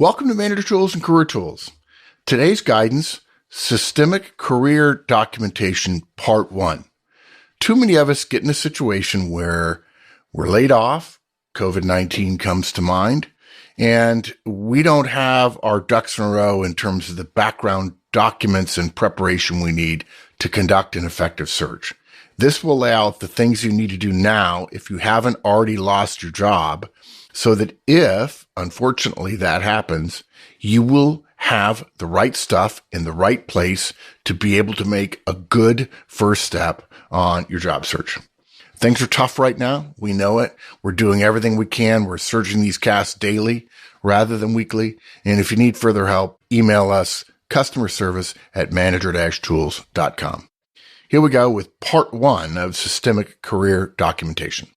Welcome to Manager Tools and Career Tools. Today's guidance, Systemic Career Documentation, Part 1. Too many of us get in a situation where we're laid off, COVID-19 comes to mind, and we don't have our ducks in a row in terms of the background documents and preparation we need to conduct an effective search. This will lay out the things you need to do now if you haven't already lost your job, so that if, unfortunately, that happens, you will have the right stuff in the right place to be able to make a good first step on your job search. Things are tough right now. We know it. We're doing everything we can. We're searching these casts daily rather than weekly. And if you need further help, email us customer service@manager-tools.com. Here we go with part 1 of Systemic Career Documentation.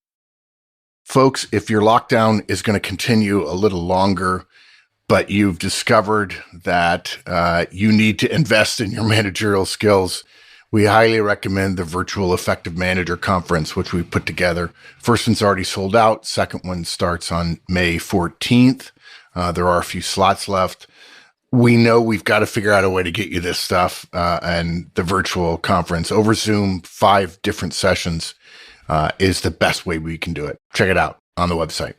Folks, if your lockdown is going to continue a little longer, but you've discovered that you need to invest in your managerial skills, we highly recommend the Virtual Effective Manager Conference, which we put together. First one's already sold out. Second one starts on May 14th. There are a few slots left. We know we've got to figure out a way to get you this stuff, and the virtual conference over Zoom, 5 different sessions, is the best way we can do it. Check it out on the website.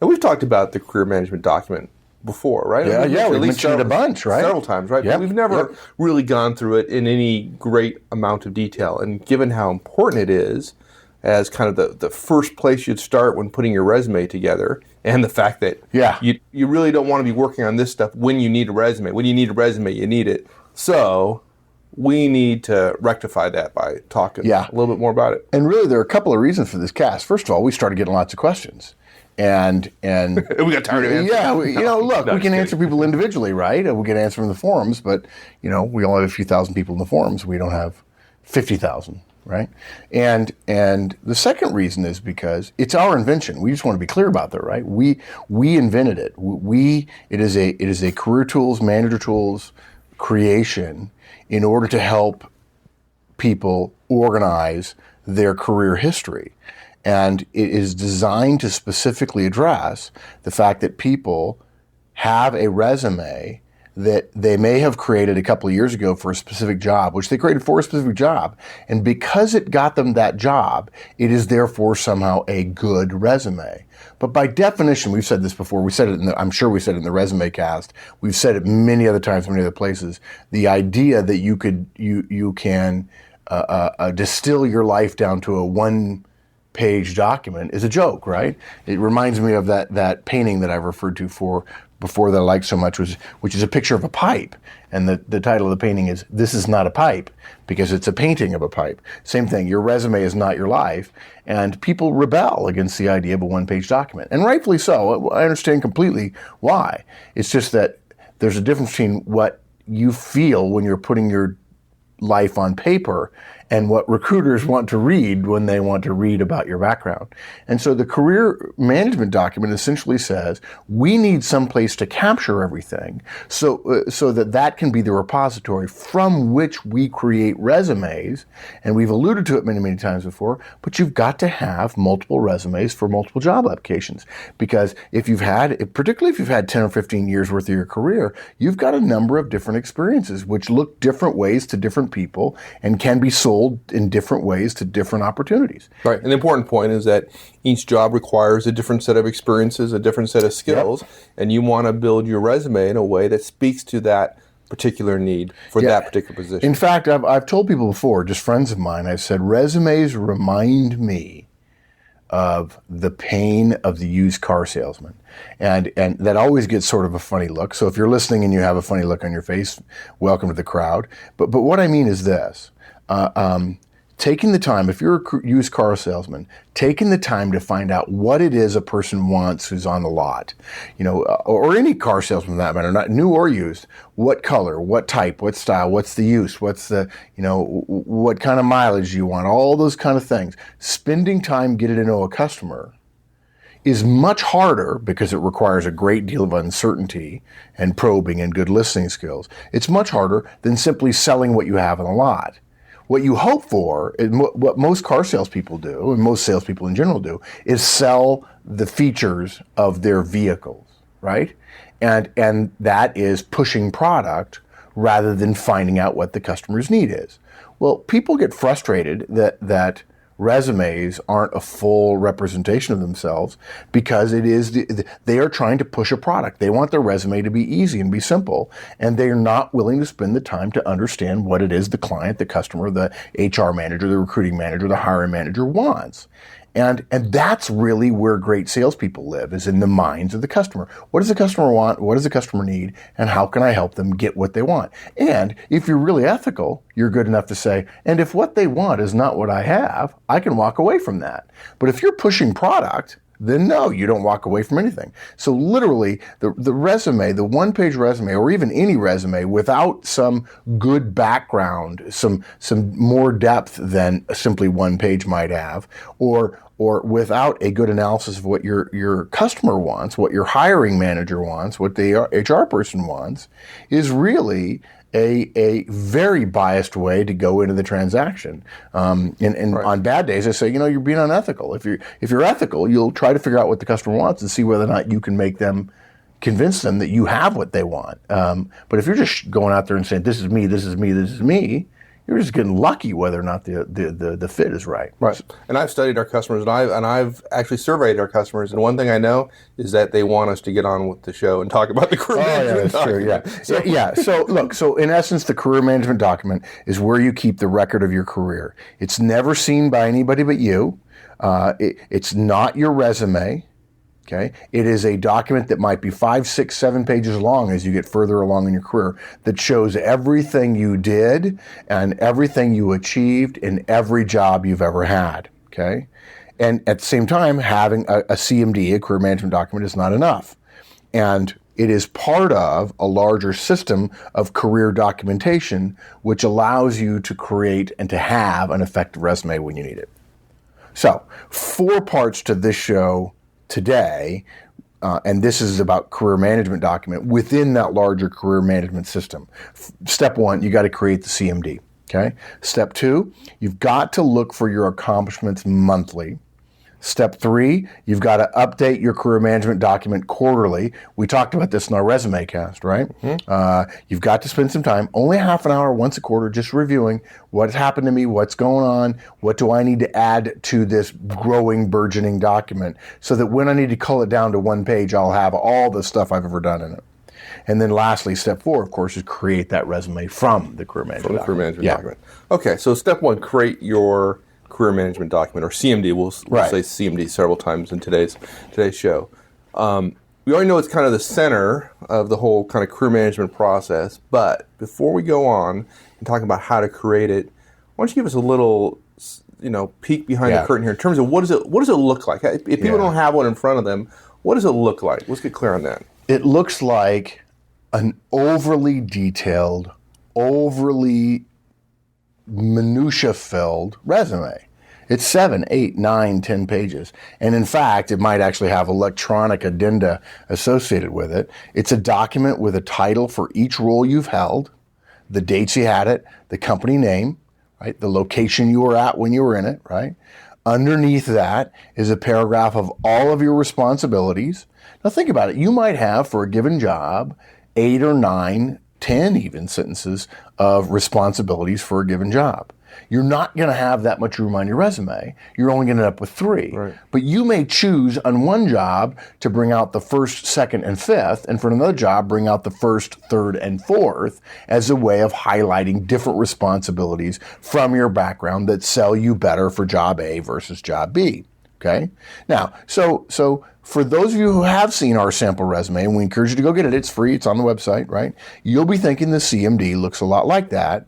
And we've talked about the career management document before, right? Yeah, we've mentioned it a bunch, right? Several times, right? Yep. But we've never really gone through it in any great amount of detail. And given how important it is as kind of the first place you'd start when putting your resume together, and the fact that you really don't want to be working on this stuff when you need a resume. When you need a resume, you need it. So we need to rectify that by talking a little bit more about it. And really, there are a couple of reasons for this cast. First of all, we started getting lots of questions. And we got tired of answering. Yeah, we can answer people individually, right? We can answer them in the forums, but we only have a few thousand people in the forums. We don't have 50,000, right? And the second reason is because it's our invention. We just want to be clear about that, right? We invented it. It is a career tools, manager tools creation in order to help people organize their career history. And it is designed to specifically address the fact that people have a resume that they may have created a couple of years ago for a specific job, which they created for a specific job. And because it got them that job, it is therefore somehow a good resume. But by definition, we've said this before, I'm sure we said it in the resume cast, we've said it many other times, many other places, the idea that you can distill your life down to a one-page document is a joke, right? It reminds me of that painting that I've referred to before that I like so much, which is a picture of a pipe. And the title of the painting is, "This is not a pipe," because it's a painting of a pipe. Same thing, your resume is not your life. And people rebel against the idea of a one-page document. And rightfully so. I understand completely why. It's just that there's a difference between what you feel when you're putting your life on paper and what recruiters want to read when they want to read about your background. And so the career management document essentially says we need some place to capture everything so that can be the repository from which we create resumes. And we've alluded to it many, many times before, but you've got to have multiple resumes for multiple job applications. Because particularly if you've had 10 or 15 years worth of your career, you've got a number of different experiences which look different ways to different people and can be sold in different ways to different opportunities. Right. And the important point is that each job requires a different set of experiences, a different set of skills, and you want to build your resume in a way that speaks to that particular need for that particular position. In fact, I've told people before, just friends of mine, I've said resumes remind me of the pain of the used car salesman. And that always gets sort of a funny look. So if you're listening and you have a funny look on your face, welcome to the crowd. But what I mean is this. Taking the time, if you're a used car salesman, taking the time to find out what it is a person wants who's on the lot, or any car salesman for that matter, not new or used, what color, what type, what style, what's the use, what's the, what kind of mileage you want, all those kind of things. Spending time getting to know a customer is much harder because it requires a great deal of uncertainty and probing and good listening skills. It's much harder than simply selling what you have in a lot. What you hope for, and what most car salespeople do, and most salespeople in general do, is sell the features of their vehicles, right? And that is pushing product rather than finding out what the customer's need is. Well, people get frustrated that resumes aren't a full representation of themselves because they are trying to push a product. They want their resume to be easy and be simple, and they're not willing to spend the time to understand what it is the client, the customer, the HR manager, the recruiting manager, the hiring manager wants. And that's really where great salespeople live, is in the minds of the customer. What does the customer want? What does the customer need? And how can I help them get what they want? And if you're really ethical, you're good enough to say, and if what they want is not what I have, I can walk away from that. But if you're pushing product, then no, you don't walk away from anything. So literally, the resume, the one-page resume, or even any resume without some good background, some more depth than simply one page might have, or without a good analysis of what your customer wants, what your hiring manager wants, what the HR person wants, is really a very biased way to go into the transaction. And right. On bad days, I say, you're being unethical. If you're ethical, you'll try to figure out what the customer wants and see whether or not you can convince them that you have what they want. But if you're just going out there and saying, this is me, this is me, this is me, you're just getting lucky whether or not the fit is right. Right. And I've studied our customers, and I've actually surveyed our customers, and one thing I know is that they want us to get on with the show and talk about the career management document. True, yeah. So in essence, the career management document is where you keep the record of your career. It's never seen by anybody but you. It's not your resume. Okay. It is a document that might be 5, 6, 7 pages long as you get further along in your career, that shows everything you did and everything you achieved in every job you've ever had. Okay. And at the same time, having a CMD, a career management document, is not enough. And it is part of a larger system of career documentation, which allows you to create and to have an effective resume when you need it. So, 4 parts to this show today, and this is about career management document within that larger career management system. Step 1, you got to create the CMD. Okay. Step 2, you've got to look for your accomplishments monthly. Step 3, you've got to update your career management document quarterly. We talked about this in our resume cast, right? Mm-hmm. You've got to spend some time, only half an hour once a quarter, just reviewing what's happened to me, what's going on, what do I need to add to this growing, burgeoning document, so that when I need to cull it down to one page, I'll have all the stuff I've ever done in it. And then lastly, step 4, of course, is create that resume from the career management document. Okay, so step 1, create your career management document, or CMD. We'll say CMD several times in today's show. We already know it's kind of the center of the whole kind of career management process, but before we go on and talk about how to create it, why don't you give us a little peek behind the curtain here in terms of what does it look like? If people don't have one in front of them, what does it look like? Let's get clear on that. It looks like an overly detailed, overly minutia-filled resume. It's 7, 8, 9, 10 pages. And in fact, it might actually have electronic addenda associated with it. It's a document with a title for each role you've held, the dates you had it, the company name, right? The location you were at when you were in it, right? Underneath that is a paragraph of all of your responsibilities. Now think about it. You might have, for a given job, 8 or 9, 10 even sentences of responsibilities for a given job. You're not going to have that much room on your resume. You're only going to end up with 3. Right. But you may choose on one job to bring out the 1st, 2nd, and 5th, and for another job, bring out the 1st, 3rd, and 4th as a way of highlighting different responsibilities from your background that sell you better for job A versus job B. Okay? Now, so for those of you who have seen our sample resume, and we encourage you to go get it, it's free, it's on the website, right? You'll be thinking the CMD looks a lot like that.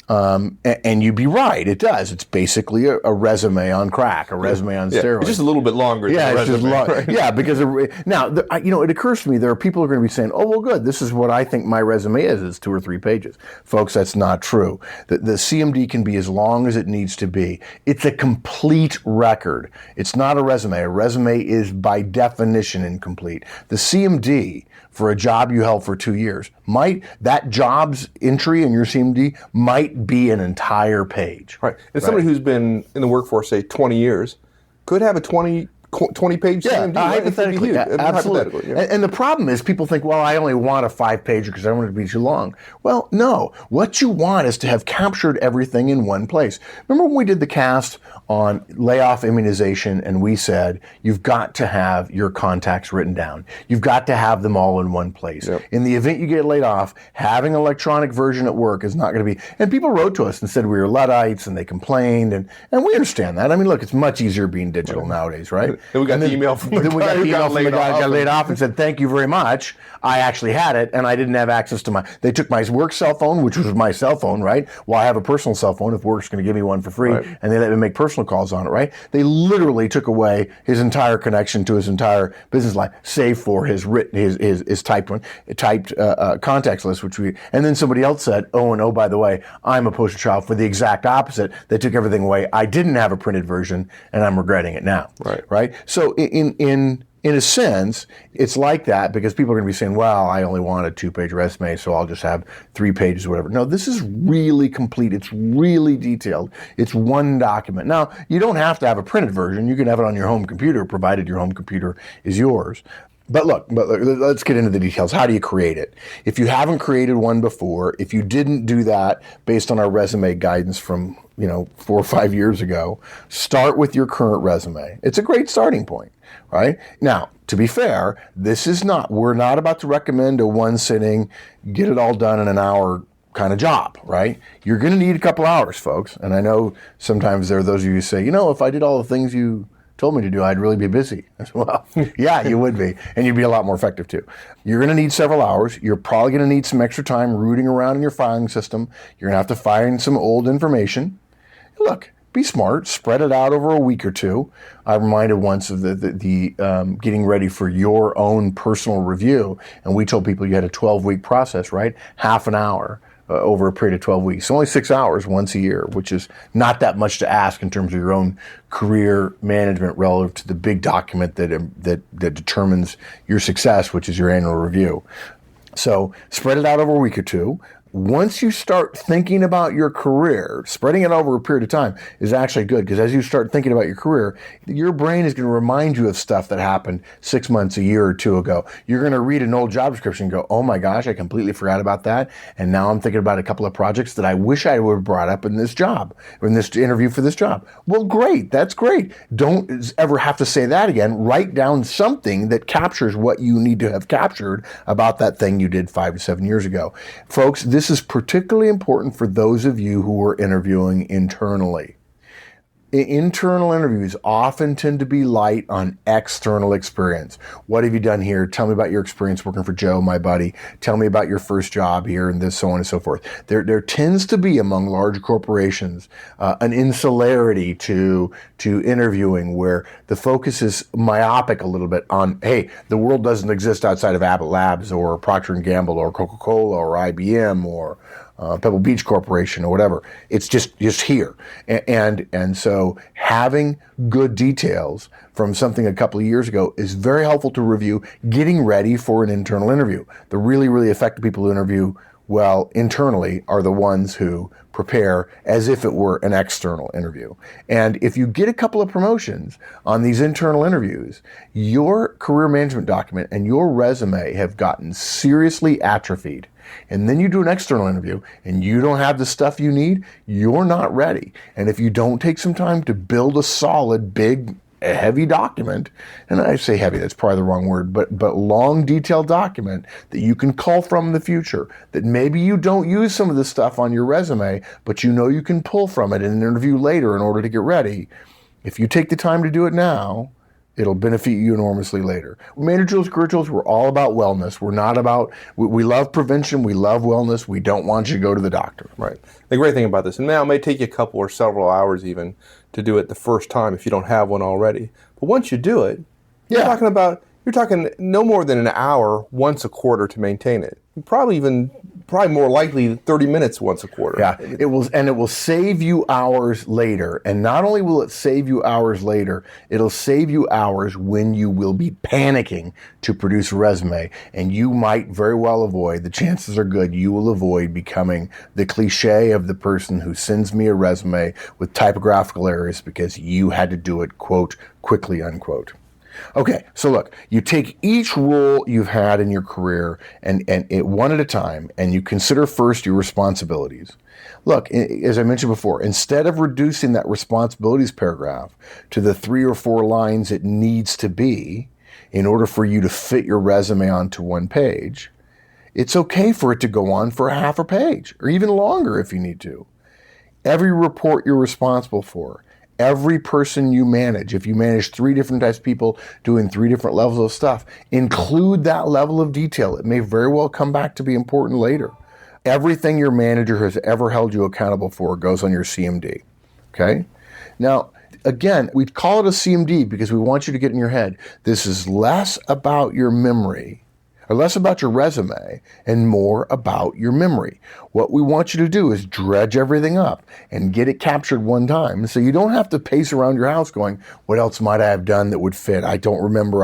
And you'd be right. It does. It's basically a resume on crack, a resume on steroids. It's just a little bit longer. Yeah, than a resume, right? Yeah, because now, it occurs to me there are people who are going to be saying, "Oh, well, good. This is what I think my resume is. It's 2 or 3 pages." Folks, that's not true. The CMD can be as long as it needs to be. It's a complete record. It's not a resume. A resume is by definition incomplete. The CMD for a job you held for 2 years that job's entry in your CMD might be an entire page. Right. And somebody who's been in the workforce, say, 20 years, could have a 20-page CMD. Hypothetically. Absolutely. Hypothetically, And the problem is people think, well, I only want a 5-pager because I don't want it to be too long. Well, no. What you want is to have captured everything in one place. Remember when we did the cast on layoff immunization and we said, you've got to have your contacts written down. You've got to have them all in one place. Yep. In the event you get laid off, having an electronic version at work is not going to be, and people wrote to us and said we were Luddites and they complained and we understand that. I mean, look, it's much easier being digital nowadays, right? And we got the email from the guy who got laid off and said, thank you very much. I actually had it and I didn't have access to they took my work cell phone, which was my cell phone, right? Well, I have a personal cell phone if work's going to give me one for free, and they let me make personal calls on it, right? They literally took away his entire connection to his entire business life, save for his typed contacts list, and then somebody else said, oh, by the way, I'm a poster child for the exact opposite. They took everything away. I didn't have a printed version and I'm regretting it now. Right? So in a sense, it's like that because people are going to be saying, well, I only want a 2-page resume, so I'll just have 3 pages or whatever. No, this is really complete. It's really detailed. It's one document. Now, you don't have to have a printed version. You can have it on your home computer, provided your home computer is yours. But look, let's get into the details. How do you create it? If you haven't created one before, if you didn't do that based on our resume guidance from 4 or 5 years ago, start with your current resume. It's a great starting point, right? Now, to be fair, we're not about to recommend a one sitting, get it all done in an hour kind of job, right? You're going to need a couple hours, folks. And I know sometimes there are those of you who say, if I did all the things you told me to do, I'd really be busy. I said, well, yeah, you would be. And you'd be a lot more effective too. You're going to need several hours. You're probably going to need some extra time rooting around in your filing system. You're going to have to find some old information. Look, be smart. Spread it out over a week or two. I reminded once of the getting ready for your own personal review. And we told people you had a 12-week process, right? Half an hour. Over a period of 12 weeks. Only 6 hours once a year, which is not that much to ask in terms of your own career management relative to the big document that determines your success, which is your annual review. So spread it out over a week or two. Once you start thinking about your career, spreading it over a period of time is actually good because as you start thinking about your career, your brain is going to remind you of stuff that happened 6 months, a year or two ago. You're going to read an old job description and go, oh my gosh, I completely forgot about that. And now I'm thinking about a couple of projects that I wish I would have brought up in this job, or in this interview for this job. Well, great. That's great. Don't ever have to say that again. Write down something that captures what you need to have captured about that thing you did 5 to 7 years ago. Folks, this is particularly important for those of you who are interviewing internally. Internal interviews often tend to be light on external experience. What have you done here? Tell me about your experience working for Joe, my buddy. Tell me about your first job here and this, so on and so forth. There tends to be among large corporations an insularity to interviewing where the focus is myopic a little bit on, hey, the world doesn't exist outside of Abbott Labs or Procter & Gamble or Coca-Cola or IBM or Pebble Beach Corporation or whatever. It's just here. And so having good details from something a couple of years ago is very helpful to review getting ready for an internal interview. The really, really effective people who interview well internally are the ones who prepare as if it were an external interview. And if you get a couple of promotions on these internal interviews, your career management document and your resume have gotten seriously atrophied. And then you do an external interview and you don't have the stuff you need, you're not ready. And if you don't take some time to build a solid, big, heavy document, and I say heavy, that's probably the wrong word, but long, detailed document that you can cull from in the future, that maybe you don't use some of this stuff on your resume, but you know you can pull from it in an interview later in order to get ready. If you take the time to do it now, It'll benefit you enormously later. Manager Tools, Career Tools, we're all about wellness. We're not about, we love prevention, we love wellness, we don't want you to go to the doctor. Right. The great thing about this, and now it may take you a couple or several hours even to do it the first time if you don't have one already. But once you do it, you're talking no more than an hour once a quarter to maintain it. Probably more likely 30 minutes once a quarter. Yeah, it will save you hours later. And not only will it save you hours later, it'll save you hours when you will be panicking to produce a resume. And you might very well avoid, the chances are good, you will avoid becoming the cliche of the person who sends me a resume with typographical errors because you had to do it, quote, quickly, unquote. Okay, so look, you take each role you've had in your career and it one at a time, and you consider first your responsibilities. Look, as I mentioned before, instead of reducing that responsibilities paragraph to the 3 or 4 lines it needs to be in order for you to fit your resume onto one page, it's okay for it to go on for a half a page or even longer if you need to. Every report you're responsible for, every person you manage, if you manage 3 different types of people doing 3 different levels of stuff, include that level of detail. It may very well come back to be important later. Everything your manager has ever held you accountable for goes on your CMD. Okay? Now, again, we call it a CMD because we want you to get in your head. This is less about your memory, or less about your resume, and more about your memory. What we want you to do is dredge everything up and get it captured one time so you don't have to pace around your house going, what else might I have done that would fit? I don't remember.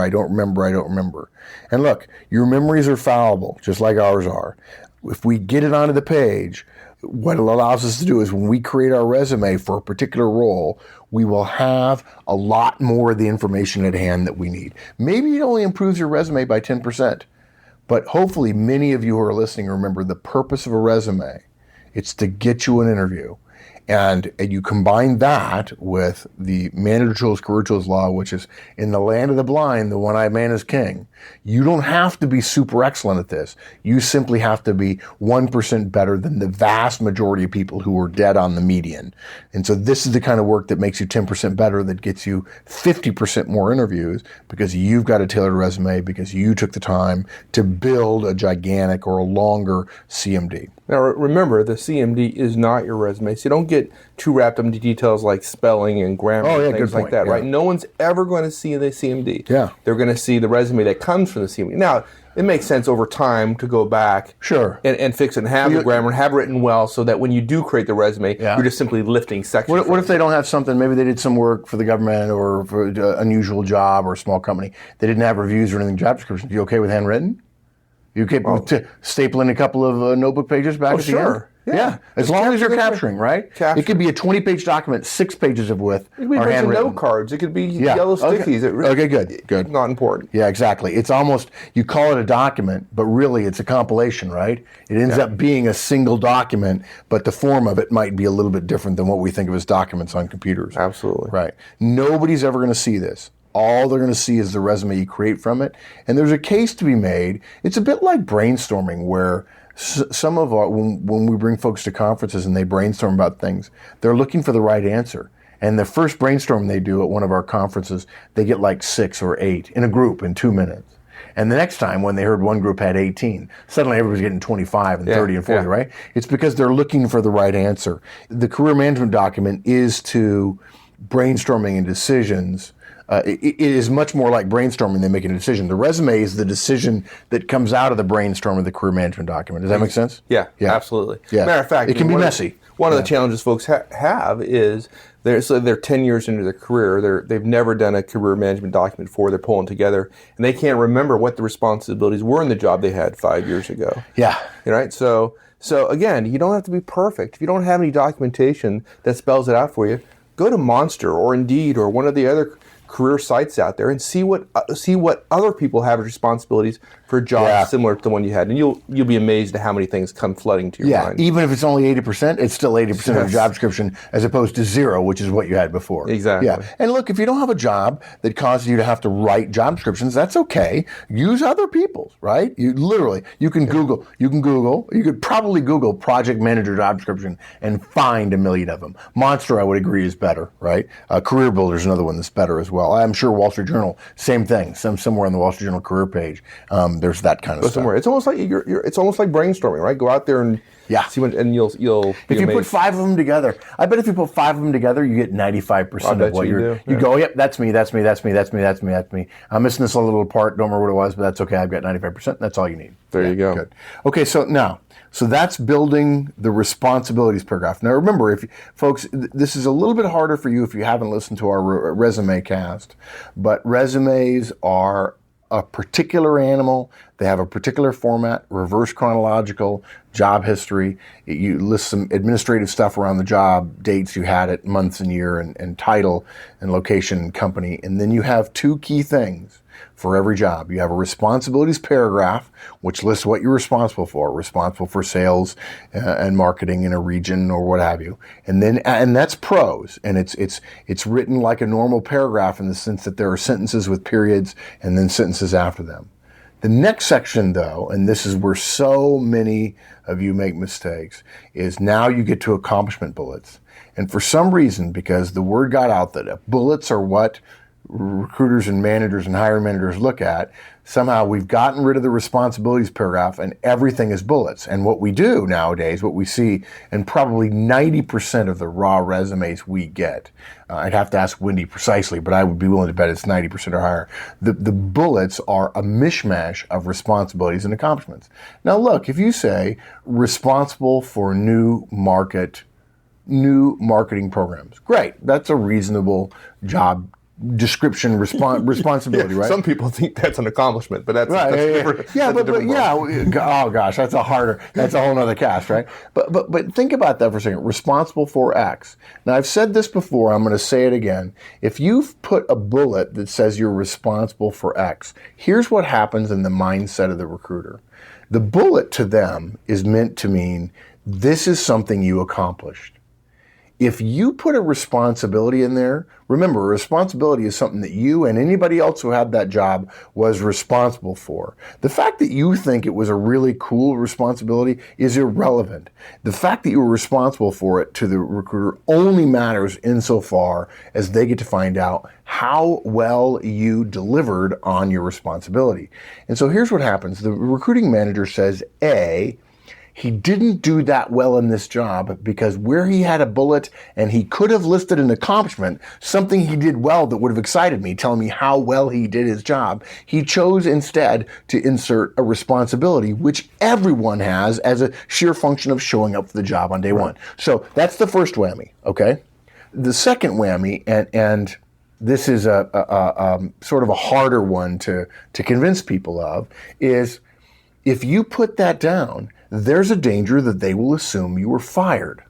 And look, your memories are fallible, just like ours are. If we get it onto the page, what it allows us to do is when we create our resume for a particular role, we will have a lot more of the information at hand that we need. Maybe it only improves your resume by 10%. But hopefully many of you who are listening remember the purpose of a resume. It's to get you an interview. And you combine that with the Manager Tools, Career Tools law, which is in the land of the blind, the one-eyed man is king. You don't have to be super excellent at this. You simply have to be 1% better than the vast majority of people who are dead on the median. And so this is the kind of work that makes you 10% better, that gets you 50% more interviews, because you've got a tailored resume, because you took the time to build a gigantic or a longer CMD. Now, remember, the CMD is not your resume, so you don't get too wrapped up into details like spelling and grammar and things like that, right? No one's ever going to see the CMD. Yeah. They're going to see the resume that comes from the CMD. Now, it makes sense over time to go back and fix it and have the grammar and have it written well so that when you do create the resume, you're just simply lifting sections. What if they don't have something, maybe they did some work for the government or for an unusual job or a small company, they didn't have reviews or anything, job descriptions. You okay with handwritten? You capable of stapling a couple of notebook pages back at the end? Yeah. As long as you're capturing, right? It could be a 20-page document, 6 pages of width are handwritten. It could be a bunch of note cards. It could be yellow stickies. Okay, good. Not important. Yeah, exactly. It's almost, you call it a document, but really it's a compilation, right? It ends up being a single document, but the form of it might be a little bit different than what we think of as documents on computers. Absolutely. Right. Nobody's ever going to see this. All they're going to see is the resume you create from it. And there's a case to be made. It's a bit like brainstorming, where some of our, when we bring folks to conferences and they brainstorm about things, they're looking for the right answer. And the first brainstorm they do at one of our conferences, they get like 6 or 8 in a group in 2 minutes. And the next time when they heard one group had 18, suddenly everybody's getting 25 and 30 and 40, right? It's because they're looking for the right answer. The career management document is to brainstorming and decisions. It is much more like brainstorming than making a decision. The resume is the decision that comes out of the brainstorm of the career management document. Does that make sense? Yeah. Absolutely. Yeah. Matter of fact, it can be messy. One of the challenges folks have is they're 10 years into their career. They've never done a career management document before. They're pulling together, and they can't remember what the responsibilities were in the job they had 5 years ago. Yeah. Right. So again, you don't have to be perfect. If you don't have any documentation that spells it out for you, go to Monster or Indeed or one of the other career sites out there and see what other people have as responsibilities for jobs similar to the one you had, and you'll be amazed at how many things come flooding to your mind. Even if it's only 80%, it's still 80% of the job description as opposed to 0, which is what you had before. Exactly. Yeah. And look, if you don't have a job that causes you to have to write job descriptions, that's okay. Use other people's, right? You can Google. You could probably Google project manager job description and find a million of them. Monster, I would agree, is better, right? Career Builder is another one that's better as well. well. I'm sure Wall Street Journal, same thing. Somewhere on the Wall Street Journal career page, there's that kind of stuff. It's almost like it's almost like brainstorming, right? Go out there and see what, and you'll. If you put 5 of them together, I bet if you put 5 of them together, you get 95% of what you're. You go, yep, that's me. I'm missing this little part. Don't remember what it was, but that's okay. I've got 95%. That's all you need. There you go. Good. Okay, so that's building the responsibilities paragraph. Now remember, folks, this is a little bit harder for you if you haven't listened to our resume cast, but resumes are a particular animal. They have a particular format, reverse chronological, job history. You list some administrative stuff around the job, dates you had it, months and year, and title and location and company. And then you have 2 key things for every job. You have a responsibilities paragraph, which lists what you're responsible for sales and marketing in a region or what have you. And that's prose, and it's written like a normal paragraph in the sense that there are sentences with periods and then sentences after them. The next section, though, and this is where so many of you make mistakes, is now you get to accomplishment bullets. And for some reason, because the word got out that bullets are what recruiters and managers and hiring managers look at, somehow we've gotten rid of the responsibilities paragraph and everything is bullets. And what we do nowadays, what we see, and probably 90% of the raw resumes we get, I'd have to ask Wendy precisely, but I would be willing to bet it's 90% or higher. The bullets are a mishmash of responsibilities and accomplishments. Now look, if you say responsible for new marketing programs, great. That's a reasonable job description responsibility, right? Some people think that's an accomplishment, but that's right. Oh gosh, that's a whole nother cast, right? But think about that for a second. Responsible for X. Now I've said this before. I'm going to say it again. If you've put a bullet that says you're responsible for X, here's what happens in the mindset of the recruiter. The bullet to them is meant to mean this is something you accomplished. If you put a responsibility in there, remember, a responsibility is something that you and anybody else who had that job was responsible for. The fact that you think it was a really cool responsibility is irrelevant. The fact that you were responsible for it to the recruiter only matters insofar as they get to find out how well you delivered on your responsibility. And so here's what happens. The recruiting manager says, A, he didn't do that well in this job because where he had a bullet and he could have listed an accomplishment, something he did well that would have excited me, telling me how well he did his job, he chose instead to insert a responsibility, which everyone has as a sheer function of showing up for the job on day one. So that's the first whammy, okay? The second whammy, and this is a sort of a harder one to convince people of, is if you put that down, there's a danger that they will assume you were fired.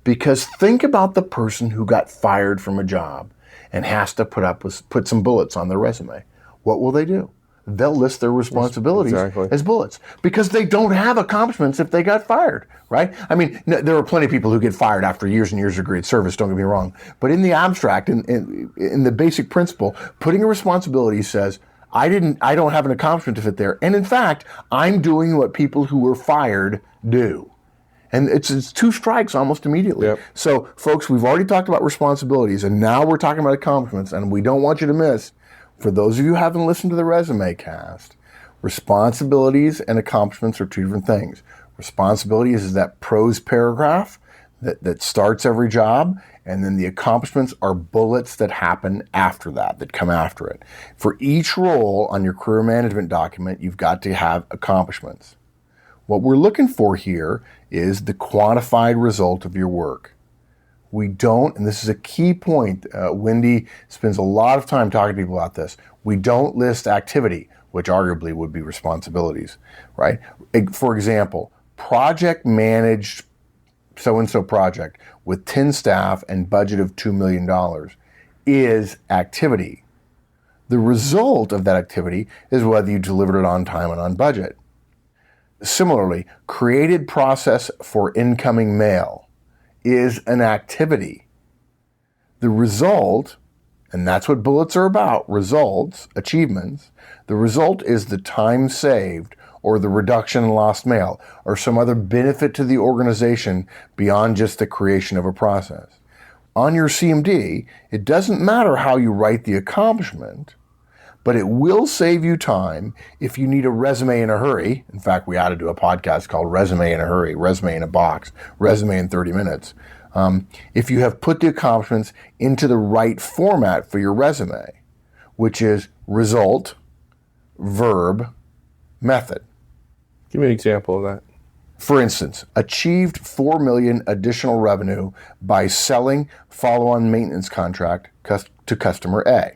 Because think about the person who got fired from a job and has to put some bullets on their resume. What will they do? They'll list their responsibilities as bullets because they don't have accomplishments if they got fired, right? I mean, there are plenty of people who get fired after years and years of great service, don't get me wrong. But in the abstract, in the basic principle, putting a responsibility says, I don't have an accomplishment to fit there. And in fact, I'm doing what people who were fired do. And it's 2 strikes almost immediately. Yep. So folks, we've already talked about responsibilities and now we're talking about accomplishments, and we don't want you to miss, for those of you who haven't listened to the resume cast, responsibilities and accomplishments are 2 different things. Responsibilities is that prose paragraph that starts every job, and then the accomplishments are bullets that happen after that come after it. For each role on your career management document, you've got to have accomplishments. What we're looking for here is the quantified result of your work. We don't, and this is a key point, Wendy spends a lot of time talking to people about this, we don't list activity, which arguably would be responsibilities, right? For example, project managed so-and-so project with 10 staff and budget of $2 million is activity. The result of that activity is whether you delivered it on time and on budget. Similarly, created process for incoming mail is an activity. The result, and that's what bullets are about, results, achievements, the result is the time saved or the reduction in lost mail, or some other benefit to the organization beyond just the creation of a process. on your CMD, it doesn't matter how you write the accomplishment, but it will save you time if you need a resume in a hurry. In fact, we ought to do a podcast called Resume in a Hurry, Resume in a Box, Resume in 30 Minutes. If you have put the accomplishments into the right format for your resume, which is result, verb, method. Give me an example of that. For instance, achieved $4 million additional revenue by selling follow-on maintenance contract to customer A.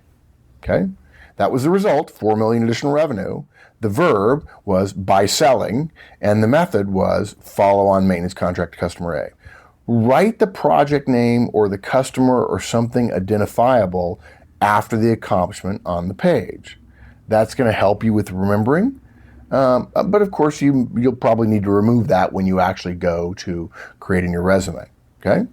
Okay? That was the result, $4 million additional revenue. The verb was by selling, and the method was follow-on maintenance contract to customer A. Write the project name or the customer or something identifiable after the accomplishment on the page. That's going to help you with remembering. But of course, you'll probably need to remove that when you actually go to creating your resume. Okay?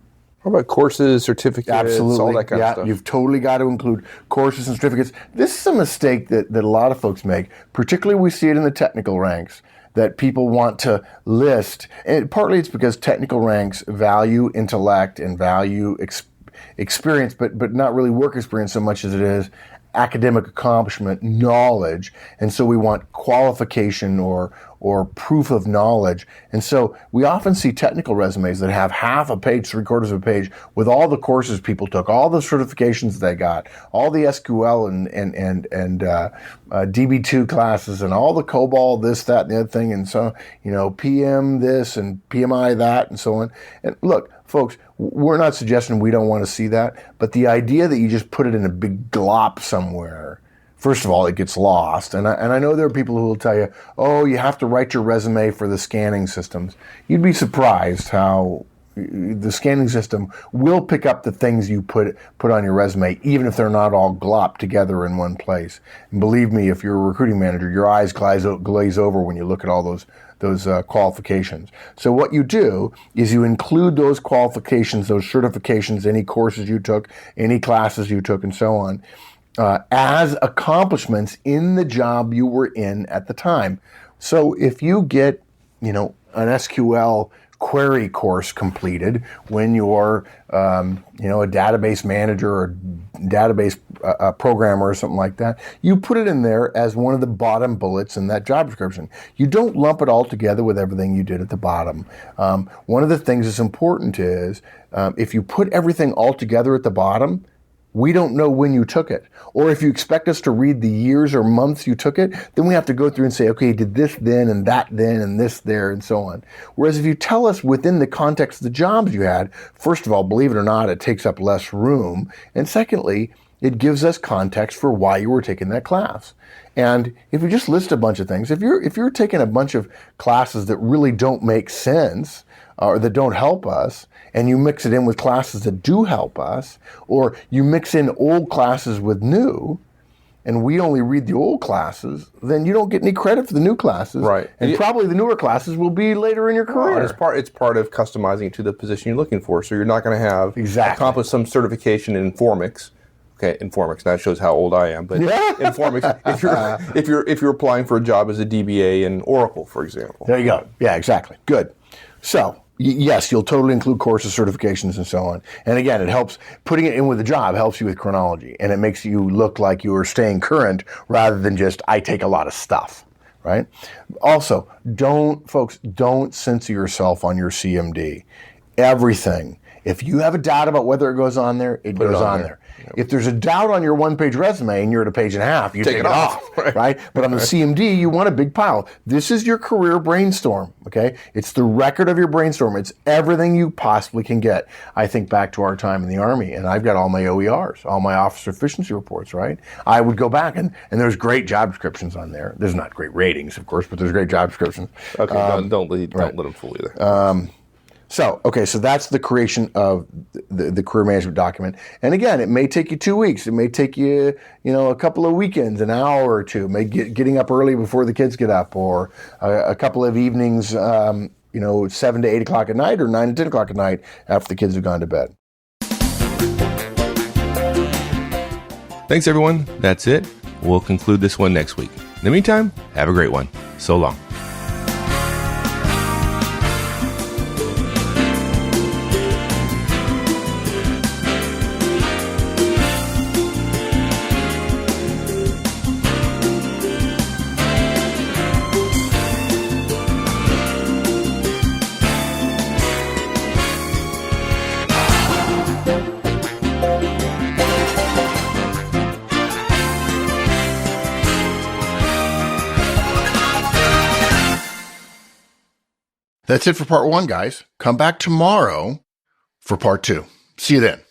How about courses, certificates, absolutely, all that kind of stuff? You've totally got to include courses and certificates. This is a mistake that a lot of folks make, particularly we see it in the technical ranks, that people want to list. And partly it's because technical ranks value intellect and value experience, but not really work experience so much as it is academic accomplishment, knowledge, and so we want qualification or proof of knowledge. And so we often see technical resumes that have half a page, 3/4 of a page, with all the courses people took, all the certifications they got, all the SQL and DB2 classes, and all the COBOL, this, that, and the other thing, and so, PM this and PMI that, and so on. And look, folks, we're not suggesting we don't want to see that, but the idea that you just put it in a big glop somewhere, first of all, it gets lost. And I know there are people who will tell you, oh, you have to write your resume for the scanning systems. You'd be surprised how the scanning system will pick up the things you put on your resume, even if they're not all glopped together in one place. And believe me, if you're a recruiting manager, your eyes glaze over when you look at all those qualifications. So what you do is you include those qualifications, those certifications, any courses you took, any classes you took, and so on, as accomplishments in the job you were in at the time. So if you get, an SQL query course completed when you're, a database manager or database programmer or something like that, you put it in there as one of the bottom bullets in that job description. You don't lump it all together with everything you did at the bottom. One of the things that's important is if you put everything all together at the bottom, we don't know when you took it. Or if you expect us to read the years or months you took it, then we have to go through and say, okay, you did this then and that then and this there and so on. Whereas if you tell us within the context of the jobs you had, first of all, believe it or not, it takes up less room. And secondly, it gives us context for why you were taking that class. And if you just list a bunch of things, if you're taking a bunch of classes that really don't make sense or that don't help us, and you mix it in with classes that do help us, or you mix in old classes with new, and we only read the old classes, then you don't get any credit for the new classes. Right. And probably the newer classes will be later in your career. It's part of customizing to the position you're looking for. So you're not going to have accomplished some certification in Informix. Okay, Informix. That shows how old I am. But Informix, if you're applying for a job as a DBA in Oracle, for example. There you go. Yeah, exactly. Good. So yes, you'll totally include courses, certifications, and so on. And again, it helps, putting it in with the job helps you with chronology, and it makes you look like you are staying current rather than just, I take a lot of stuff, right? Also, don't censor yourself on your CMD. Everything. If you have a doubt about whether it goes on there, it goes on there. Yep. If there's a doubt on your one-page resume and you're at a page and a half, you take it off, right? But on the CMD, you want a big pile. This is your career brainstorm, okay? It's the record of your brainstorm. It's everything you possibly can get. I think back to our time in the Army, and I've got all my OERs, all my officer efficiency reports, right? I would go back, and there's great job descriptions on there. There's not great ratings, of course, but there's great job descriptions. Okay, don't let them fool you there. So that's the creation of the career management document. And again, it may take you 2 weeks. It may take you, a couple of weekends, an hour or two, getting up early before the kids get up, or a couple of evenings, 7 to 8 o'clock at night, or 9 to 10 o'clock at night after the kids have gone to bed. Thanks, everyone. That's it. We'll conclude this one next week. In the meantime, have a great one. So long. That's it for part 1, guys. Come back tomorrow for part 2. See you then.